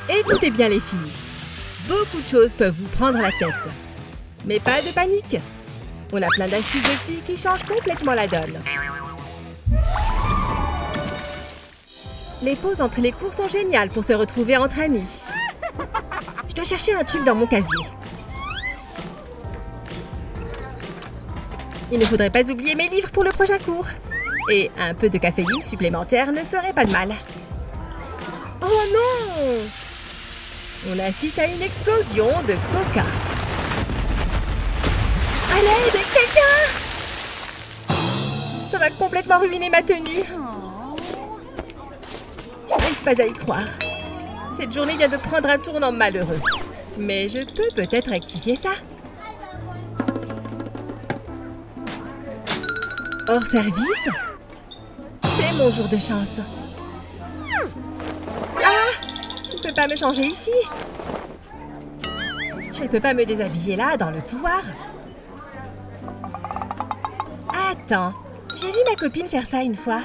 Écoutez bien les filles. Beaucoup de choses peuvent vous prendre la tête. Mais pas de panique. On a plein d'astuces de filles qui changent complètement la donne. Les pauses entre les cours sont géniales pour se retrouver entre amis. Je dois chercher un truc dans mon casier. Il ne faudrait pas oublier mes livres pour le prochain cours. Et un peu de caféine supplémentaire ne ferait pas de mal. Oh non! On assiste à une explosion de coca. À l'aide, quelqu'un! Ça va complètement ruiner ma tenue. Je n'arrive pas à y croire. Cette journée vient de prendre un tournant malheureux. Mais je peux peut-être rectifier ça. Hors service? C'est mon jour de chance. Ah! Je ne peux pas me changer ici. Je ne peux pas me déshabiller là, dans le couloir. Attends, j'ai vu ma copine faire ça une fois.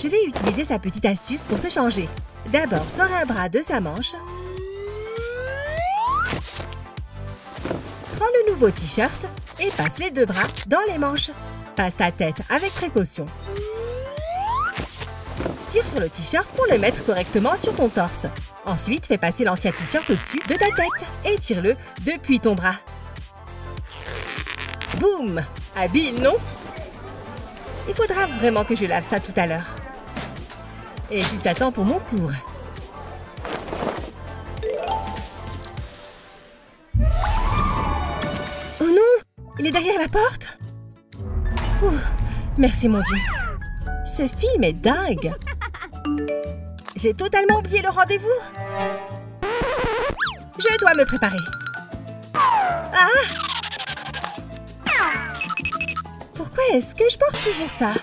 Je vais utiliser sa petite astuce pour se changer. D'abord, sors un bras de sa manche. Prends le nouveau t-shirt et passe les deux bras dans les manches. Passe ta tête avec précaution. Tire sur le t-shirt pour le mettre correctement sur ton torse. Ensuite, fais passer l'ancien t-shirt au-dessus de ta tête et tire-le depuis ton bras. Boum! Habile, non? Il faudra vraiment que je lave ça tout à l'heure. Et juste à temps pour mon cours. Oh non! Il est derrière la porte? Ouh, merci mon Dieu. Ce film est dingue. J'ai totalement oublié le rendez-vous. Je dois me préparer. Ah! Pourquoi est-ce que je porte toujours ça?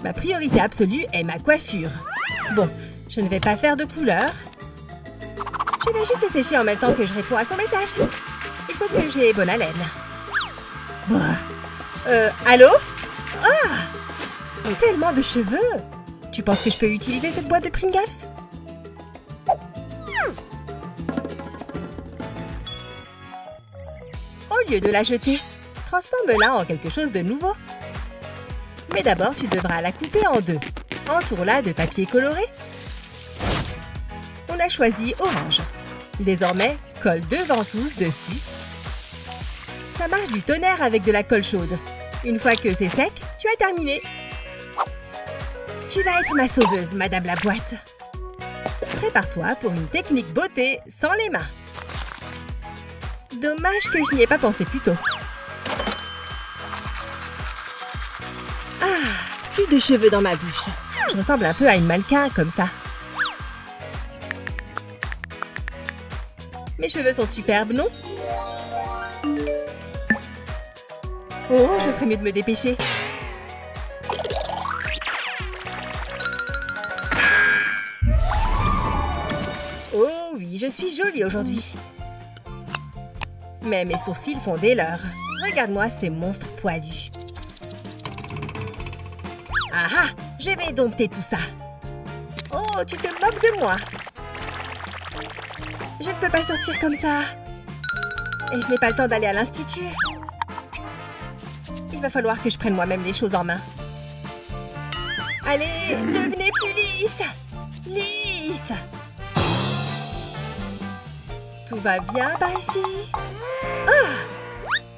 Ma priorité absolue est ma coiffure. Bon, je ne vais pas faire de couleur. Je vais juste les sécher en même temps que je réponds à son message. Il faut que j'ai bonne haleine. Bon. Allô? Ah! Tellement de cheveux! Tu penses que je peux utiliser cette boîte de Pringles? Au lieu de la jeter, transforme-la en quelque chose de nouveau. Mais d'abord, tu devras la couper en deux. Entoure-la de papier coloré. On a choisi orange. Désormais, colle deux ventouses dessus. Ça marche du tonnerre avec de la colle chaude. Une fois que c'est sec, tu as terminé. Tu vas être ma sauveuse, Madame la boîte. Prépare-toi pour une technique beauté sans les mains. Dommage que je n'y ai pas pensé plus tôt. Ah, plus de cheveux dans ma bouche. Je ressemble un peu à une mannequin comme ça. Mes cheveux sont superbes, non? Oh, je ferais mieux de me dépêcher. Oh oui, je suis jolie aujourd'hui. Mais mes sourcils font des leurs. Regarde-moi ces monstres poilus. Ah ah! Je vais dompter tout ça. Oh, tu te moques de moi. Je ne peux pas sortir comme ça. Et je n'ai pas le temps d'aller à l'institut. Il va falloir que je prenne moi-même les choses en main. Allez, devenez plus lisse. Lisse. Tout va bien par ici? Ah!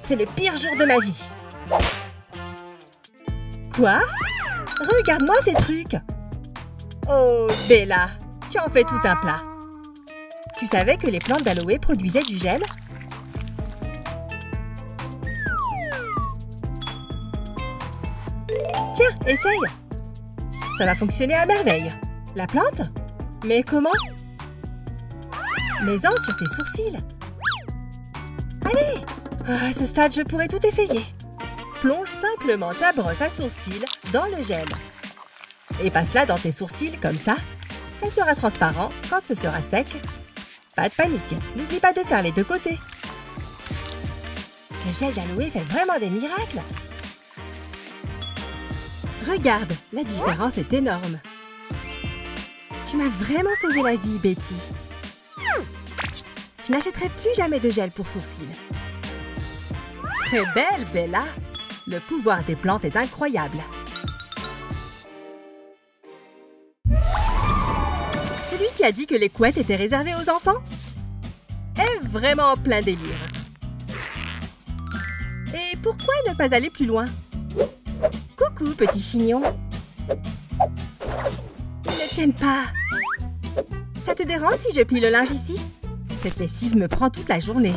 C'est le pire jour de ma vie. Quoi? Regarde-moi ces trucs. Oh, Bella, tu en fais tout un plat. Tu savais que les plantes d'aloe produisaient du gel? Tiens, essaye. Ça va fonctionner à merveille. La plante? Mais comment? Mets-en sur tes sourcils. Allez! À ce stade, je pourrais tout essayer. Plonge simplement ta brosse à sourcils dans le gel. Et passe-la dans tes sourcils comme ça. Ça sera transparent quand ce sera sec. Pas de panique, n'oublie pas de faire les deux côtés. Ce gel d'aloe fait vraiment des miracles. Regarde, la différence est énorme. Tu m'as vraiment sauvé la vie, Betty. Je n'achèterai plus jamais de gel pour sourcils. Très belle, Bella. Le pouvoir des plantes est incroyable. Celui qui a dit que les couettes étaient réservées aux enfants est vraiment en plein délire. Et pourquoi ne pas aller plus loin? Coucou, petit chignon. Ils ne tiennent pas. Ça te dérange si je plie le linge ici? Cette lessive me prend toute la journée.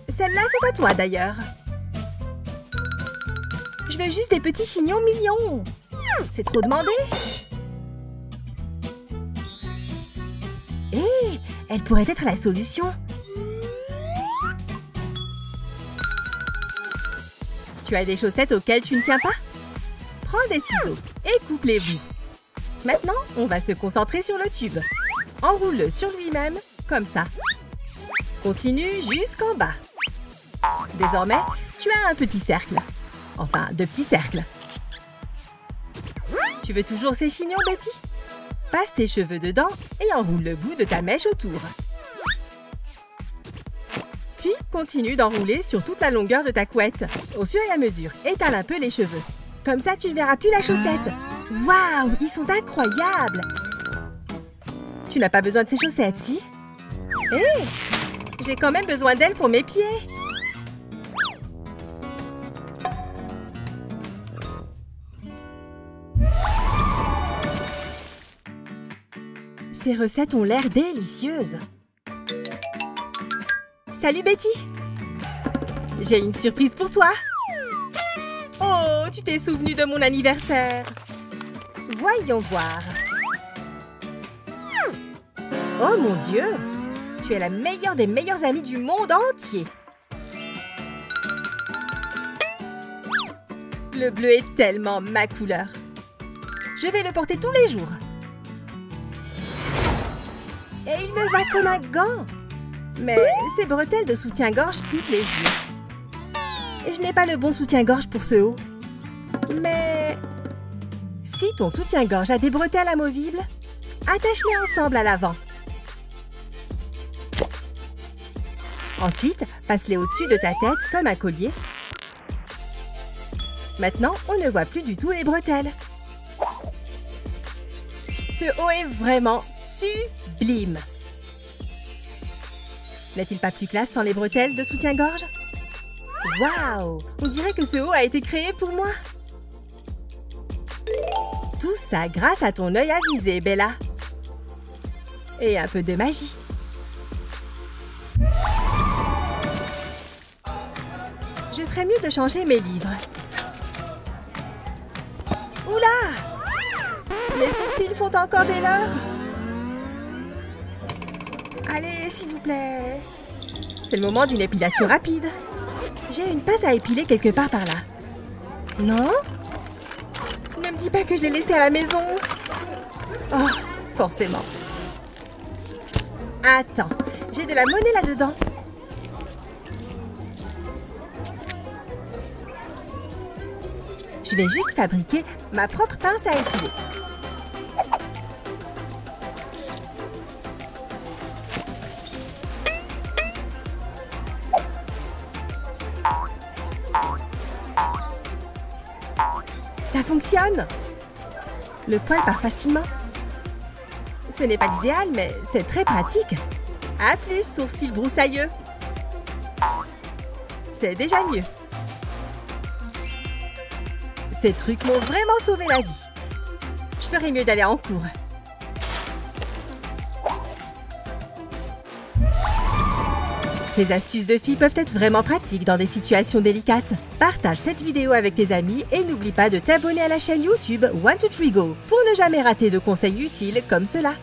Celles-là sont à toi, d'ailleurs. Je veux juste des petits chignons mignons. C'est trop demandé. Hé, elle pourrait être la solution. Tu as des chaussettes auxquelles tu ne tiens pas? Prends des ciseaux et coupe les bouts. Maintenant, on va se concentrer sur le tube. Enroule-le sur lui-même, comme ça. Continue jusqu'en bas. Désormais, tu as un petit cercle. Enfin, 2 petits cercles. Tu veux toujours ces chignons, Betty? Passe tes cheveux dedans et enroule le bout de ta mèche autour. Puis, continue d'enrouler sur toute la longueur de ta couette. Au fur et à mesure, étale un peu les cheveux. Comme ça, tu ne verras plus la chaussette. Waouh, ils sont incroyables! Tu n'as pas besoin de ces chaussettes, si? Hé! J'ai quand même besoin d'elles pour mes pieds. Ces recettes ont l'air délicieuses. Salut Betty! J'ai une surprise pour toi. Oh, tu t'es souvenu de mon anniversaire. Voyons voir. Oh mon Dieu! Tu es la meilleure des meilleures amies du monde entier. Le bleu est tellement ma couleur. Je vais le porter tous les jours. Et il me va comme un gant. Mais ces bretelles de soutien-gorge piquent les yeux. Et je n'ai pas le bon soutien-gorge pour ce haut. Mais si ton soutien-gorge a des bretelles amovibles, attache-les ensemble à l'avant. Ensuite, passe-les au-dessus de ta tête comme un collier. Maintenant, on ne voit plus du tout les bretelles. Ce haut est vraiment sublime. N'est-il pas plus classe sans les bretelles de soutien-gorge? Waouh! On dirait que ce haut a été créé pour moi. Tout ça grâce à ton œil avisé, Bella. Et un peu de magie. Je ferais mieux de changer mes livres. Oula! Mes sourcils font encore des leurres. Allez, s'il vous plaît. C'est le moment d'une épilation rapide. J'ai une pince à épiler quelque part par là. Non? Ne me dis pas que je l'ai laissée à la maison. Oh, forcément. Attends, j'ai de la monnaie là-dedans. Je vais juste fabriquer ma propre pince à épiler. Ça fonctionne! Le poil part facilement. Ce n'est pas l'idéal, mais c'est très pratique. À plus, sourcils broussailleux. C'est déjà mieux. Ces trucs m'ont vraiment sauvé la vie. Je ferais mieux d'aller en cours. Ces astuces de filles peuvent être vraiment pratiques dans des situations délicates. Partage cette vidéo avec tes amis et n'oublie pas de t'abonner à la chaîne YouTube 1, 2, 3, Go pour ne jamais rater de conseils utiles comme cela.